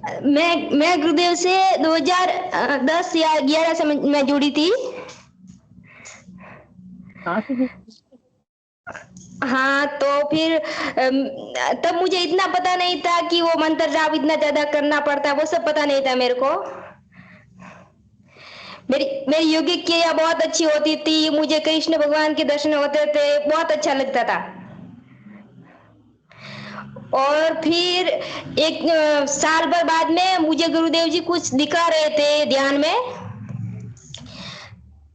मैं गुरुदेव से 2010 या 11 से मैं जुड़ी थी। कहाँ से हाँ, तो फिर तब मुझे इतना पता नहीं था कि वो मंत्र जाप इतना ज्यादा करना पड़ता है, वो सब पता नहीं था मेरे को। मेरी मेरी योगिक क्रिया बहुत अच्छी होती थी, मुझे कृष्ण भगवान के दर्शन होते थे, बहुत अच्छा लगता था। और फिर एक साल भर बाद में मुझे गुरुदेव जी कुछ दिखा रहे थे ध्यान में।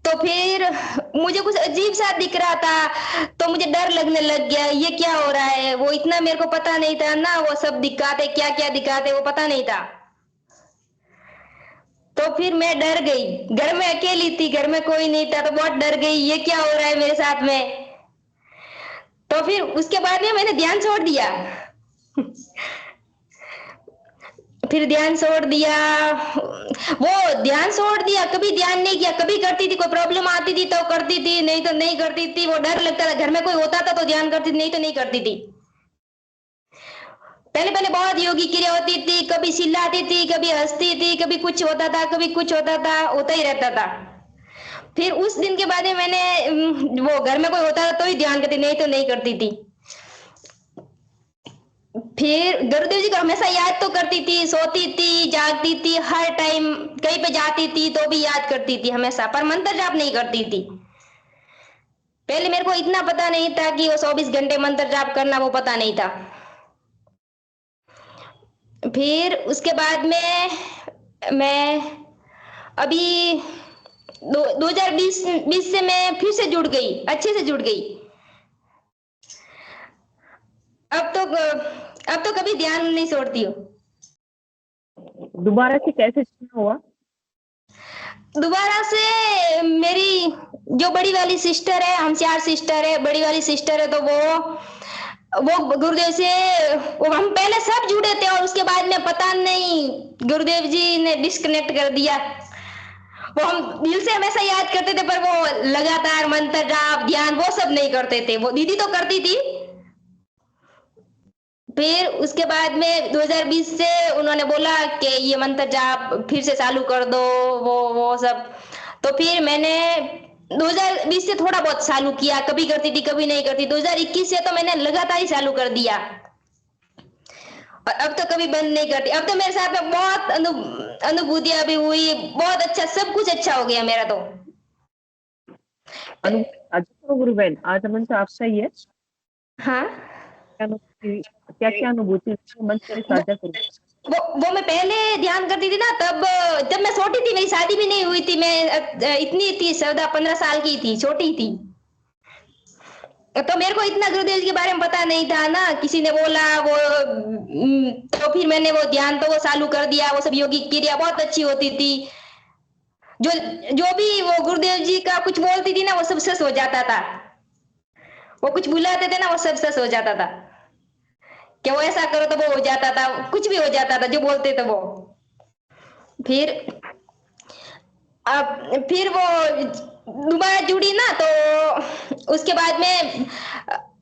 तो फिर मुझे कुछ अजीब सा दिख रहा था, तो मुझे डर लगने लग गया, ये क्या हो रहा है। वो इतना मेरे को पता नहीं था ना, वो सब दिखाते क्या क्या दिखाते वो पता नहीं था। तो फिर मैं डर गई, घर में अकेली थी, घर में कोई नहीं था, तो बहुत डर गई, ये क्या हो रहा है मेरे साथ में। तो फिर उसके बाद में मैंने ध्यान छोड़ दिया। फिर ध्यान छोड़ दिया, वो ध्यान छोड़ दिया, कभी ध्यान नहीं किया। कभी करती थी, कोई प्रॉब्लम आती थी तो करती थी, नहीं तो नहीं करती थी। वो डर लगता था, घर में कोई होता था तो ध्यान करती थी, नहीं तो नहीं करती थी। पहले पहले बहुत योगी क्रिया होती थी, कभी चिल्लाती थी, कभी हंसती थी, कभी कुछ होता था, कभी कुछ होता था, होता ही रहता था। फिर उस दिन के बाद में मैंने वो घर में कोई होता था तो ही ध्यान करती, नहीं तो नहीं करती थी। फिर गुरुदेव जी को हमेशा याद तो करती थी, सोती थी, जागती थी, हर टाइम कहीं पे जाती थी तो भी याद करती थी हमेशा, पर मंत्र जाप नहीं करती थी। पहले मेरे को इतना पता नहीं था कि वो 24 घंटे मंत्र जाप करना, वो पता नहीं था। फिर उसके बाद में मैं अभी 2020 से मैं फिर से जुड़ गई, अच्छे से जुड़ गई। अब तो कभी ध्यान नहीं छोड़ती हूँ। दोबारा से कैसे हुआ? दोबारा से मेरी जो बड़ी वाली सिस्टर है, हम 4 सिस्टर है, बड़ी वाली सिस्टर है, तो वो गुरुदेव से वो हम पहले सब जुड़े थे, और उसके बाद में पता नहीं गुरुदेव जी ने डिस्कनेक्ट कर दिया। वो हम दिल से हमेशा याद करते थे, पर वो लगातार मंत्र जाप ध्यान वो सब नहीं करते थे। वो दीदी तो करती थी। फिर उसके बाद में 2020 से उन्होंने बोला कि ये मंत्र जाप फिर से चालू कर दो, वो सब। तो फिर मैंने 2020 से थोड़ा बहुत चालू किया, कभी करती थी कभी नहीं करती। 2021 से तो मैंने लगातार ही चालू कर दिया, और अब तो कभी बंद नहीं करती। अब तो मेरे साथ में बहुत अनुभूतियां भी हुई, बहुत अच्छा, सब कुछ अच्छा हो गया मेरा तो। गुरु बहन, आज मंत्र आपका ही है? हाँ, क्या क्या अनुभूति मंच पर साझा करूँ? वो मैं पहले ध्यान करती थी ना, तब जब मैं छोटी थी, मेरी शादी भी नहीं हुई थी, मैं इतनी थी 14-15 साल की थी, छोटी थी। तो मेरे को इतना गुरुदेव जी के बारे में पता नहीं था ना, किसी ने बोला वो तो फिर मैंने वो ध्यान तो वो चालू कर दिया। वो सब योगिक क्रिया बहुत अच्छी होती थी। जो जो भी वो गुरुदेव जी का कुछ बोलती थी ना, वो सब सच हो जाता था। वो कुछ बुलाते थे ना, वो सब सच हो जाता था। कि वो ऐसा करो तो वो हो जाता था, कुछ भी हो जाता था जो बोलते थे वो। फिर अब फिर वो दोबारा जुड़ी ना, तो उसके बाद में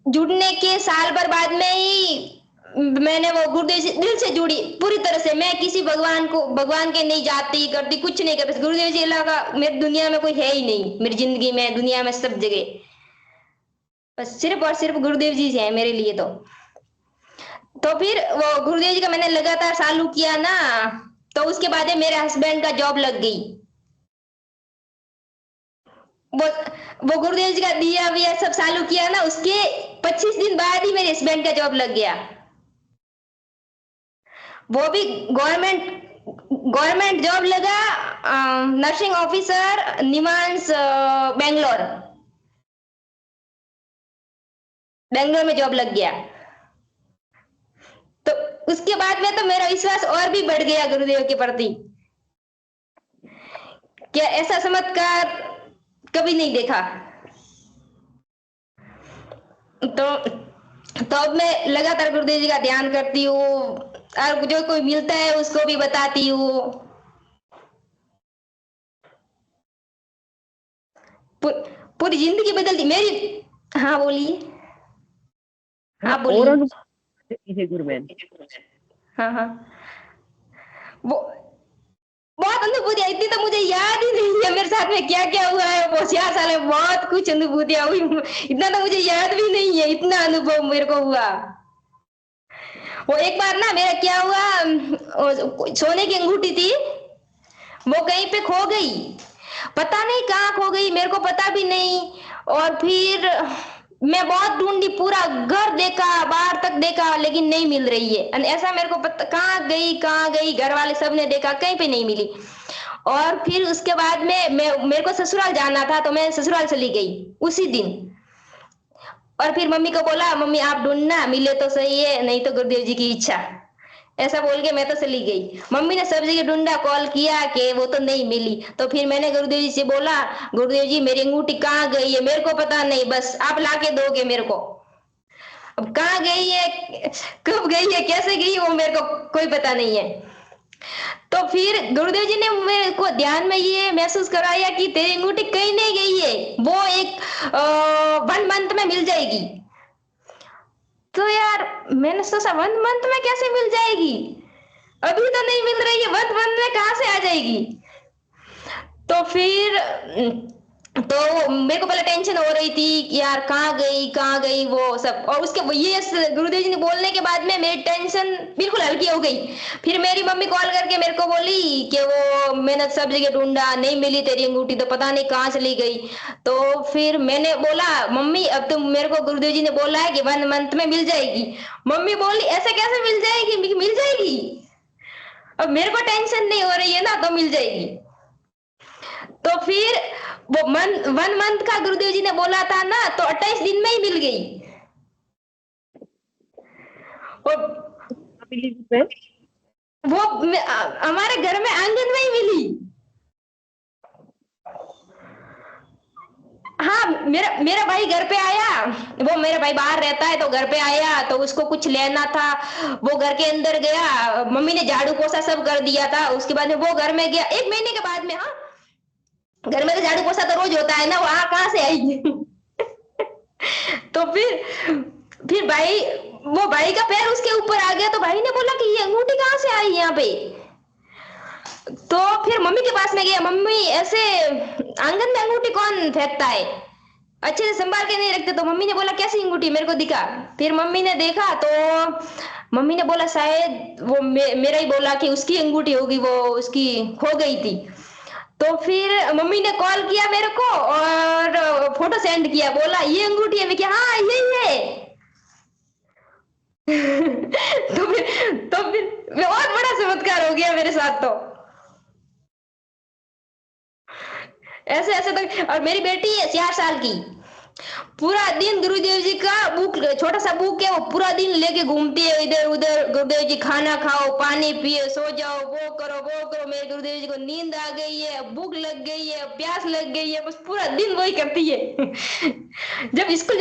जुड़ने के साल भर बाद में ही मैंने वो गुरुदेव से दिल से जुड़ी पूरी तरह से। मैं किसी भगवान के नहीं जाती करती, कुछ नहीं करती। गुरुदेव जी अलावा मेरी दुनिया में कोई है ही नहीं, मेरी जिंदगी में, दुनिया में, सब जगह बस सिर्फ और सिर्फ गुरुदेव जी है मेरे लिए। तो फिर वो गुरुदेव जी का मैंने लगातार चालू किया ना, तो उसके बाद मेरे हस्बैंड का जॉब लग गई। वो वो गुरुदेव जी का दिया विया सब चालू किया ना, उसके 25 दिन बाद ही मेरे हस्बैंड का जॉब लग गया। वो भी गवर्नमेंट गवर्नमेंट जॉब लगा, नर्सिंग ऑफिसर, निमांस, बेंगलोर बेंगलोर में जॉब लग गया। तो उसके बाद में तो मेरा विश्वास और भी बढ़ गया गुरुदेव के प्रति। क्या ऐसा चमत्कार कभी नहीं देखा। तो अब मैं लगातार गुरुदेव जी का ध्यान करती हूँ, और जो कोई मिलता है उसको भी बताती हूँ। पूरी जिंदगी बदल दी मेरी। हाँ बोलिए। हाँ और बोलिए। कीजिए गुरु बहन। हाँ हाँ। वो बहुत अनुभूति है, इतनी तो मुझे याद ही नहीं है मेरे साथ में क्या क्या हुआ है। वो 4 साल में बहुत कुछ अनुभूतियां हुई, इतना तो मुझे याद भी नहीं है, इतना अनुभव मेरे को हुआ। वो एक बार ना मेरा क्या हुआ, सोने की अंगूठी थी, वो कहीं पे खो गई, पता नहीं कहाँ खो गई, मेरे को पता भी नहीं। और फिर मैं बहुत ढूंढी, पूरा घर देखा, बाहर तक देखा, लेकिन नहीं मिल रही है। ऐसा मेरे को पता कहाँ गई, घर वाले सब ने देखा, कहीं पे नहीं मिली। और फिर उसके बाद में मेरे को ससुराल जाना था, तो मैं ससुराल चली गई उसी दिन। और फिर मम्मी को बोला, मम्मी आप ढूंढना, मिले तो सही है, नहीं तो गुरुदेव जी की इच्छा। ऐसा बोल के मैं तो चली गई। मम्मी ने सब जगह ढूंढा, कॉल किया कि वो तो नहीं मिली। तो फिर मैंने गुरुदेव जी से बोला, गुरुदेव जी मेरी अंगूठी कहाँ गई है, मेरे को पता नहीं, बस आप लाके दोगे मेरे को। अब कहाँ गई है, कब गई है, कैसे गई है, वो मेरे को कोई पता नहीं है। तो फिर गुरुदेव जी ने मेरे को ध्यान में ये महसूस कराया कि तेरी अंगूठी कहीं नहीं गई है, वो एक 1 मंथ में मिल जाएगी। तो यार मैंने सोचा 1 मंथ में कैसे मिल जाएगी, अभी तो नहीं मिल रही है, 1 मंथ में कहाँ से आ जाएगी। तो फिर तो मेरे को पहले टेंशन हो रही थी कि यार कहाँ गई वो सब। और उसके ये गुरुदेव जी ने बोलने के बाद में मेरी टेंशन बिल्कुल हल्की हो गई। फिर मेरी मम्मी कॉल करके मेरे को बोली कि वो मैंने सब जगह ढूंढा, नहीं मिली तेरी अंगूठी, तो पता नहीं कहाँ चली गई। तो फिर मैंने बोला, मम्मी अब तो मेरे को गुरुदेव जी ने बोला है कि 1 मंथ में मिल जाएगी। मम्मी बोली ऐसे कैसे मिल जाएगी, मिल जाएगी, अब मेरे को टेंशन नहीं हो रही है ना, तो मिल जाएगी। तो फिर वो 1 मंथ का गुरुदेव जी ने बोला था ना, तो 28 दिन में ही मिल गई। और बिलीव पे वो हमारे घर में आंगन में ही मिली। हाँ, मेरा मेरा भाई घर पे आया, वो मेरा भाई बाहर रहता है, तो घर पे आया, तो उसको कुछ लेना था, वो घर के अंदर गया, मम्मी ने झाड़ू पोछा सब कर दिया था। उसके बाद में वो घर में गया 1 महीने के बाद में। हाँ, घर में तो झाड़ू पोछा तो रोज होता है ना, वहां कहाँ से आई। तो फिर भाई, वो भाई का पैर उसके ऊपर आ गया, तो भाई ने बोला कि ये अंगूठी कहाँ से आई यहाँ पे। तो फिर मम्मी के पास में गया, मम्मी ऐसे आंगन में अंगूठी कौन फेंकता है, अच्छे से संभाल के नहीं रखते। तो मम्मी ने बोला कैसी अंगूठी, मेरे को दिखा। फिर मम्मी ने देखा, तो मम्मी ने बोला शायद वो मेरा ही बोला कि उसकी अंगूठी होगी, वो उसकी खो गई थी। तो फिर मम्मी ने कॉल किया मेरे को और फोटो सेंड किया, बोला ये अंगूठी है। मैं क्या, हाँ यही है। तो फिर बहुत बड़ा चमत्कार हो गया मेरे साथ तो। ऐसे ऐसे तो। और मेरी बेटी है 4 साल की, पूरा दिन गुरुदेव जी का बुक, छोटा सा बुक है, वो पूरा दिन लेके घूमती है इधर उधर। गुरुदेव जी खाना खाओ, पानी पिए, सो जाओ, वो करो वो करो। मेरे गुरुदेव जी को नींद आ गई है, भूख लग गई है, प्यास लग गई है, बस पूरा दिन वही करती है। जब स्कूल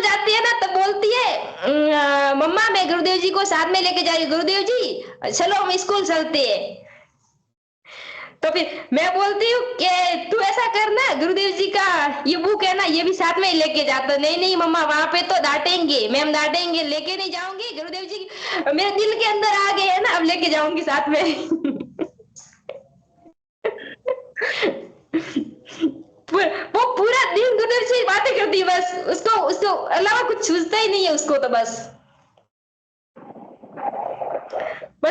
जाती है ना, तब बोलती है, मम्मा मैं गुरुदेव जी को साथ में लेके जा रही हूँ, गुरुदेव जी चलो हम स्कूल चलते हैं। तो फिर मैं बोलती हूँ कि तू ऐसा करना, गुरुदेव जी का ये बुक है ना, ये भी साथ में ही लेके जाता। नहीं नहीं मम्मा, वहां पे तो डांटेंगे, मैम डांटेंगे, लेके नहीं जाऊंगी। गुरुदेव जी मेरे दिल के अंदर आ गए है ना, अब लेके जाऊंगी साथ में। वो पूरा दिन गुरुदेव जी बातें करती है, बस उसको उसको अलावा कुछ सूझता ही नहीं है उसको। तो बस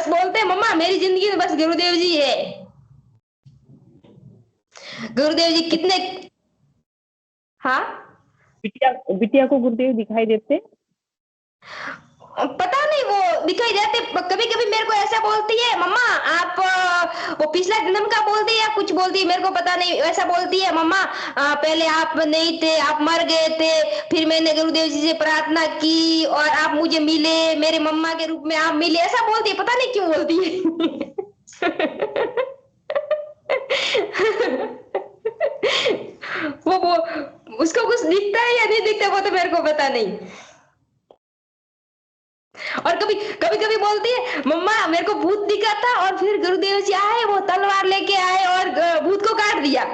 बोलते हैं मम्मा मेरी जिंदगी में बस गुरुदेव जी है। गुरुदेव जी कितने। हाँ, बिटिया बिटिया को गुरुदेव दिखाई देते? पता नहीं, वो दिखाई देते। कभी कभी मेरे को ऐसा बोलती है, मम्मा आप वो पिछला जन्म का बोलती है या कुछ बोलती है, मेरे को पता नहीं। ऐसा बोलती है, मम्मा पहले आप नहीं थे, आप मर गए थे, फिर मैंने गुरुदेव जी से प्रार्थना की और आप मुझे मिले, मेरे मम्मा के रूप में आप मिले। ऐसा बोलती है, पता नहीं क्यों बोलती है। वो उसको कुछ दिखता है या नहीं दिखता, वो तो मेरे को पता नहीं। और कभी कभी कभी बोलती है, मम्मा मेरे को भूत दिखा था और फिर गुरुदेव जी आए, वो तलवार लेके आए और भूत को काट दिया।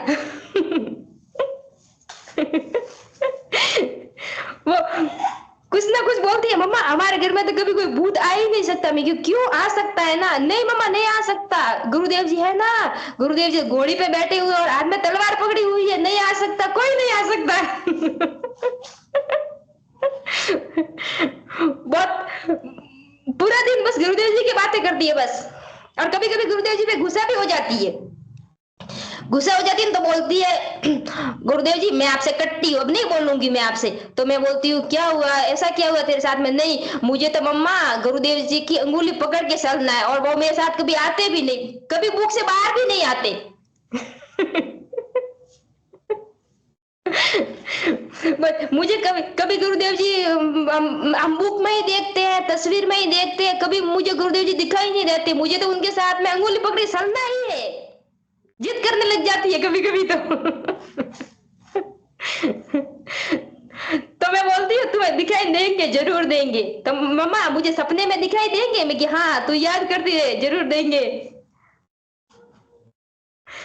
वो कुछ ना कुछ बोलती है मम्मा हमारे घर में तो कभी कोई भूत आ ही नहीं सकता। मैं क्यों आ सकता है ना? नहीं मम्मा नहीं आ सकता, गुरुदेव जी है ना, गुरुदेव जी घोड़ी पे बैठे हुए और हाथ में तलवार पकड़ी हुई है, नहीं आ सकता, कोई नहीं आ सकता। बहुत पूरा दिन बस गुरुदेव जी की बातें करती है बस। और कभी कभी गुरुदेव जी पे गुस्सा भी हो जाती है, गुस्सा हो जाती है तो बोलती है गुरुदेव जी मैं आपसे कट्टी हूँ, अब नहीं बोलूंगी मैं आपसे। तो मैं बोलती हूँ क्या हुआ, ऐसा क्या हुआ तेरे साथ में? नहीं मुझे तो मम्मा गुरुदेव जी की अंगुली पकड़ के चलना है, और वो मेरे साथ कभी आते भी नहीं, कभी बुक से बाहर भी नहीं आते। बट मुझे कभी कभी गुरुदेव जी हम बुक में ही देखते हैं, तस्वीर में ही देखते हैं, कभी मुझे गुरुदेव जी दिखाई नहीं देते। मुझे तो उनके साथ में अंगुली पकड़ी चलना ही है, जिद करने लग जाती है कभी कभी तो। तो मैं बोलती हूँ तुम्हें दिखाई देंगे, जरूर देंगे। तो मम्मा मुझे सपने में दिखाई देंगे? मैं कि हाँ तू याद करती है, जरूर देंगे।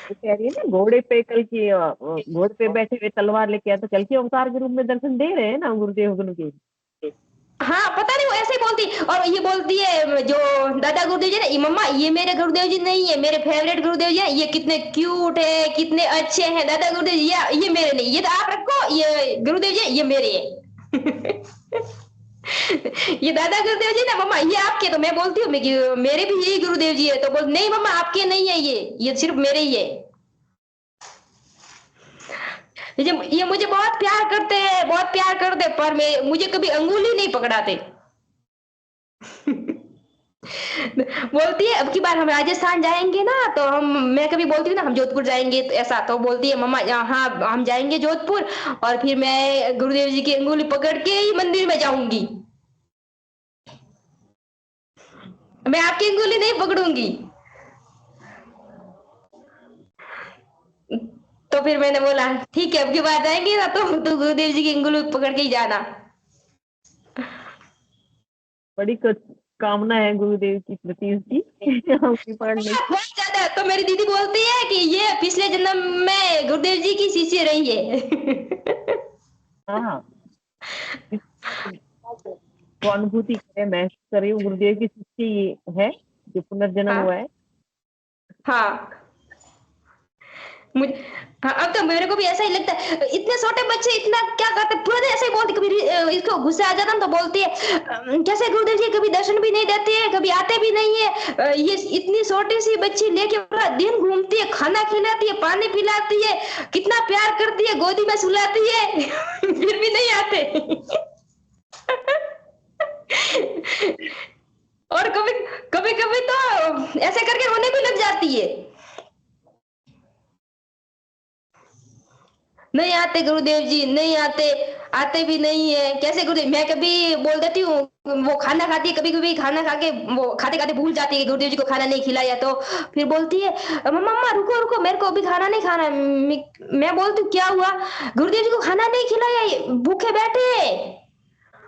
वो कह रही है ना घोड़े पे कल की घोड़े पे बैठे हुए तलवार लेके आए तो कल के अवतार के रूप में दर्शन दे रहे हैं ना गुरुदेव उनके। हाँ पता नहीं वो ऐसे ही बोलती, और ये बोलती है जो दादा गुरुदेव जी ना, ये मम्मा ये मेरे गुरुदेव जी नहीं है, मेरे फेवरेट गुरुदेव जी हैं, ये कितने क्यूट है, कितने अच्छे हैं दादा गुरुदेव जी, ये मेरे नहीं, ये तो आप रखो, ये गुरुदेव जी ये मेरे है। ये दादा गुरुदेव जी ना मम्मा ये आपके। तो मैं बोलती हूँ मैं कि मेरे भी यही गुरुदेव जी है। तो बोल नहीं मम्मा आपके नहीं है, ये सिर्फ मेरे ही है। ये मुझे बहुत प्यार करते हैं, बहुत प्यार करते हैं, पर मैं मुझे कभी अंगुली नहीं पकड़ाते। बोलती है अब की बार हम राजस्थान जाएंगे ना तो हम, मैं कभी बोलती हूँ ना हम जोधपुर जाएंगे तो ऐसा, तो बोलती है मम्मा हाँ हम जाएंगे जोधपुर, और फिर मैं गुरुदेव जी की अंगुली पकड़ के ही मंदिर में जाऊंगी, मैं आपकी अंगुली नहीं पकड़ूंगी। तो फिर मैंने बोला ठीक है अब की बार जाएंगे ना तो गुरुदेव जी की अंगुली पकड़ के ही जाना। बड़ी कामना है गुरुदेव की प्रति उसकी। उसकी पकड़ने की। बहुत ज्यादा। तो मेरी दीदी बोलती है कि ये पिछले जन्म में गुरुदेव जी की शिष्य रही है। हाँ वो अनुभूति करे, महसूस करे वो गुरुदेव की सृष्टि है जो पुनर्जन्म हुआ हाँ है। हाँ मुझे, हाँ अब तो मेरे को भी ऐसा ही लगता है, इतने छोटे बच्चे इतना क्या करते, पूरा दिन ऐसे ही बोलते, कभी इसको गुस्सा आ जाता ना तो बोलती है कैसे गुरुदेव जी कभी दर्शन भी नहीं देते हैं, कभी आते भी नहीं है, ये इतनी छोटी सी बच्ची लेके पूरा दिन घूमती है, खाना खिलाती है, पानी पिलाती है, कितना प्यार करती है, गोदी में सुलाती है, फिर भी नहीं आते। और कभी कभी कभी तो ऐसे करके रोने भी लग जाती है, नहीं आते गुरुदेव जी नहीं आते, आते भी नहीं है, कैसे गुरुदेव। मैं कभी बोल देती हूँ, वो खाना खाती है, कभी कभी खाना खा के वो खाते खाते भूल जाती है कि गुरुदेव जी को खाना नहीं खिलाया, तो फिर बोलती है मम्मा मम्मा रुको रुको मेरे को अभी खाना नहीं खाना। मैं बोलती हूँ क्या हुआ, गुरुदेव जी को खाना नहीं खिलाया, ये भूखे बैठे हैं।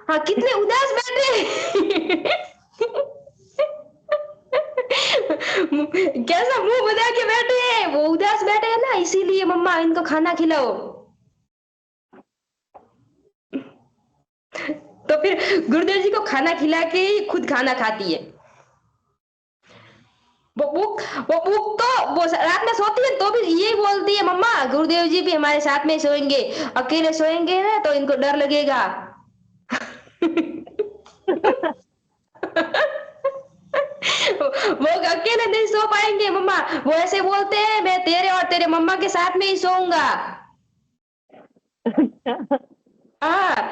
हाँ कितने उदास बैठे। कैसा मुंह बना के बैठे हैं, वो उदास बैठे हैं ना, इसीलिए मम्मा इनको खाना खिलाओ। तो फिर गुरुदेव जी को खाना खिला के ही खुद खाना खाती है। वो बुक वो बुक तो वो रात में सोती है तो भी यही बोलती है मम्मा गुरुदेव जी भी हमारे साथ में सोएंगे, अकेले सोएंगे ना तो इनको डर लगेगा। वो अकेले नहीं सो पाएंगे मम्मा, वो ऐसे बोलते हैं मैं तेरे और तेरे मम्मा के साथ में ही सोऊंगा। हाँ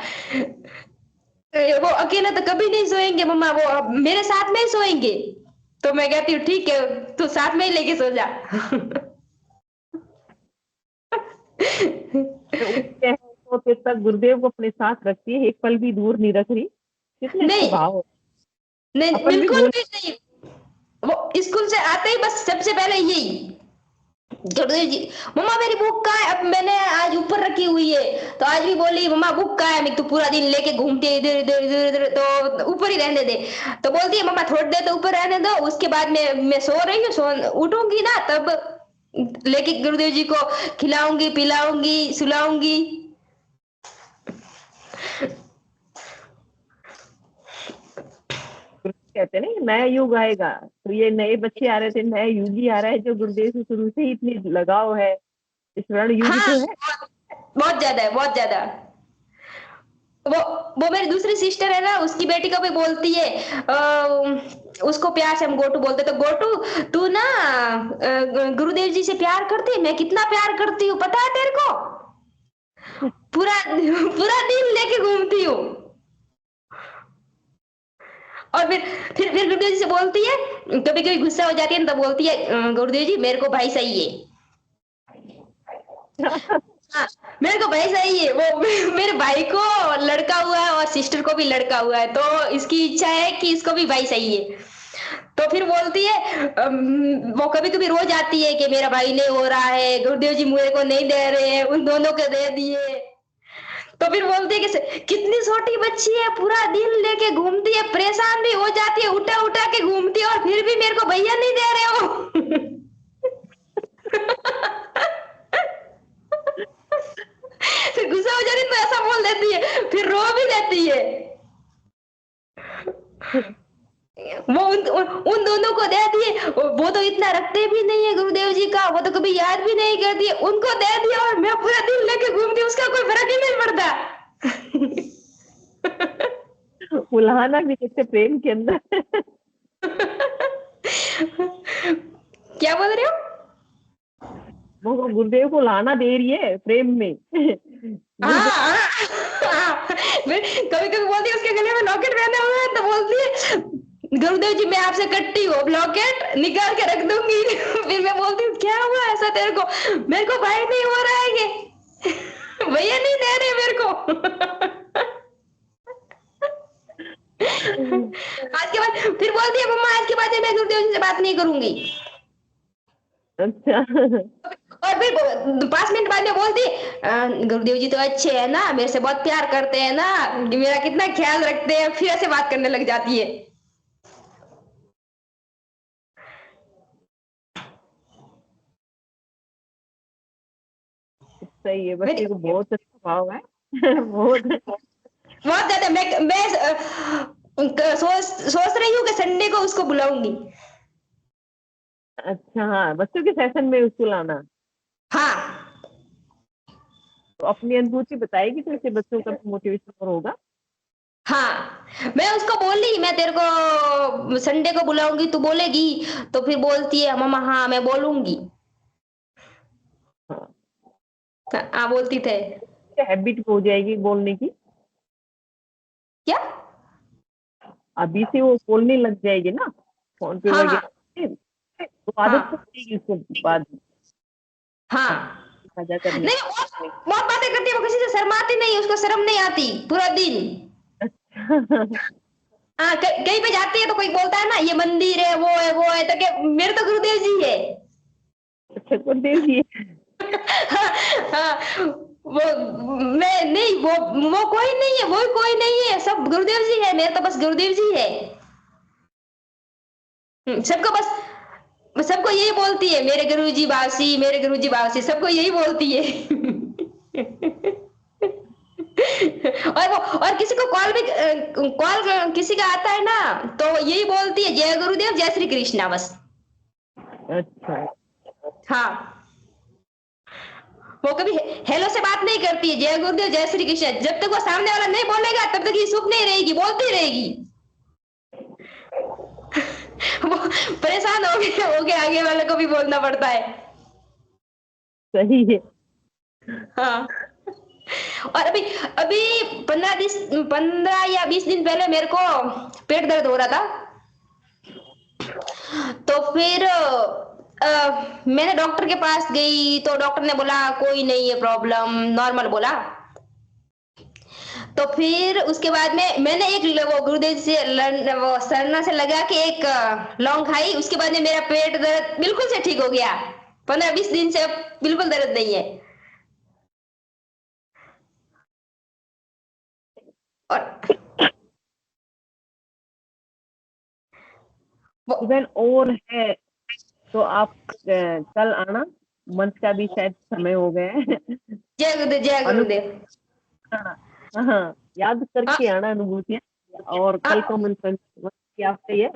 वो अकेले तो कभी नहीं सोएंगे मम्मा, वो अब मेरे साथ में ही सोएंगे। तो मैं कहती हूँ ठीक है तू साथ में ही लेके सो जा। तो उसके होते तक गुरुदेव को अपने साथ रखती है, एक पल भी दूर नहीं रख रही। कितने अच्छे नहीं भाव है। नहीं अपन भी बिल्कुल भूल। भी नहीं। वो स्कूल से आते ही बस सबसे पहले यही गुरुदेव जी, मम्मा मेरी बुक कहाँ है, अब मैंने आज ऊपर रखी हुई है, तो आज भी बोली मम्मा बुक कहाँ है, मैं तो पूरा दिन लेके घूमती है इधर इधर इधर इधर, तो ऊपर ही रहने दे। तो बोलती है मम्मा थोड़ी देर तो ऊपर रहने दो, उसके बाद मैं सो रही हूँ, सो उठूंगी ना तब लेके गुरुदेव जी को खिलाऊंगी पिलाऊंगी सुलाऊंगी। कहते हैं ना, ये नया युग आएगा, तो ये नए बच्चे आ रहे थे, नया युग ही आ रहा है, जो गुरुदेव से शुरू से ही इतनी लगाव है, स्वर्ण युग हाँ, तो है। बहुत ज्यादा है, बहुत ज्यादा। वो वो मेरी दूसरी सिस्टर है ना, उसकी बेटी को भी बोलती है, उसको प्यार से हम गोटू बोलते, तो गोटू तू ना गुरुदेव जी से प्यार करती है, मैं कितना प्यार करती हूँ पता है तेरे को, पूरा पूरा दिन लेके घूमती हूँ। और फिर गुरुदेव जी से बोलती है, कभी कभी गुस्सा हो जाती है ना, तो बोलती है गुरुदेव जी मेरे को भाई सही है। हाँ, मेरे को भाई सही है वो। मेरे भाई को लड़का हुआ है और सिस्टर को भी लड़का हुआ है, तो इसकी इच्छा है कि इसको भी भाई सही है। तो फिर बोलती है वो कभी कभी रो जाती है कि मेरा भाई नहीं हो रहा है, गुरुदेव जी मेरे को नहीं दे रहे हैं, उन दोनों को दे दिए। तो फिर बोलती है कि कितनी छोटी बच्ची है, पूरा दिन लेके घूमती है, परेशान भी हो जाती है, उठा उठा के घूमती है, और फिर भी मेरे को भैया नहीं दे रहे हो। फिर गुस्सा हो जाती है तो ऐसा बोल देती है, फिर रो भी देती है। वो उन दोनों को दे दिए, वो तो इतना रखते भी नहीं है गुरुदेव जी का, वो तो कभी याद भी नहीं करती है, उनको दे दिया और मैं पूरा दिन लेके घूमती हूँ, उसका कोई फर्क ही नहीं पड़ता। उल्हाना भी कितने प्रेम के अंदर। क्या बोल रहे हो? वो गुरुदेव को लाना दे रही है प्रेम में। हाँ गुरुदेव हाँ हाँ। कभी कभी बोलती है, उसके गले में लॉकेट पहने हुए हैं, तो बोलती है गुरुदेव जी मैं आपसे कट्टी हूँ, लॉकेट निकाल के रख दूंगी। फिर मैं बोलती हूँ क्या हुआ ऐसा तेरे को, मेरे को भाई नहीं हो रहा है ये, भैया नहीं दे रहे मेरे को। आज के बाद फिर बोलती है मम्मा आज के बाद मैं गुरुदेव जी से बात नहीं करूंगी। अच्छा। और फिर 5 मिनट बाद में बोलती गुरुदेव जी तो अच्छे है ना, मेरे से बहुत प्यार करते हैं ना, मेरा कितना ख्याल रखते हैं, फिर ऐसे बात करने लग जाती है। सही है, मेरी बच्चे को बहुत अच्छा भाव है। बहुत। बहुत ज्यादा। मैं सोच सोच रही हूँ कि संडे को उसको बुलाऊंगी। अच्छा, हाँ, बच्चों के सेशन में उसको लाना, हाँ तो अपनी अनुभूति बताएगी, तो इससे बच्चों का मोटिवेशन और होगा। हाँ, मैं उसको बोली मैं तेरे को संडे को बुलाऊंगी, तू बोलेगी? तो फिर बोलती है मम्मा हाँ मैं बोलूंगी। हाँ, हाँ बोलती थे। हैबिट हो जाएगी बोलने की। क्या? अभी से वो बोलने लग जाएगी ना, फोन पे हाँ हाँ वगैरह, तो आदत तो हाँ पड़ेगी उसको बाद में हाँ। साझा करने नहीं, बहुत बातें करती है, वो किसी से शर्माती नहीं, उसको शर्म नहीं आती पूरा दिन। की। हाँ, कहीं पे जाती है तो कोई बोलता है ना ये मंदिर है वो है वो है, तो क्या मेरे तो गुरुदेव जी है। अच्छा, गुरुदेव जी। हाँ, हाँ, मैं नहीं, वो कोई नहीं है, वो कोई नहीं है, सब गुरुदेव जी है, मेरे तो बस गुरुदेव जी है। सबको बस सबको यही बोलती है मेरे गुरुजी बासी, मेरे गुरुजी बासी, सबको यही बोलती है। और किसी को कॉल किसी का आता है ना, तो यही बोलती है जय गुरुदेव जय श्री कृष्णा बस। अच्छा। हाँ, वो कभी हेलो से बात नहीं करती है, जय गुरुदेव जय श्री कृष्ण, जब तक वो सामने वाला नहीं बोलेगा तब तक ये चुप नहीं रहेगी, बोलती रहेगी। वो परेशान हो गए आगे वाले को भी बोलना पड़ता है। सही है। हाँ। और अभी अभी 15 या 20 दिन पहले मेरे को पेट दर्द हो रहा था, तो फिर मैंने डॉक्टर के पास गई, तो डॉक्टर ने बोला कोई नहीं है प्रॉब्लम, नॉर्मल बोला। तो फिर उसके बाद में मैंने एक वो गुरुदेव से वो सरना से लगा के एक लौंग खाई, उसके बाद में मेरा पेट दर्द बिल्कुल से ठीक हो गया। 15-20 दिन से अब बिल्कुल दर्द नहीं है। और वो इवन और है, तो आप कल आना, मंथ का भी शायद समय हो गया है। जय गुरुदेव जय अनु गुरुदेव। हाँ, हाँ, याद हाँ करके आना अनुभूतियां, और कल हाँ को मन क्या सही है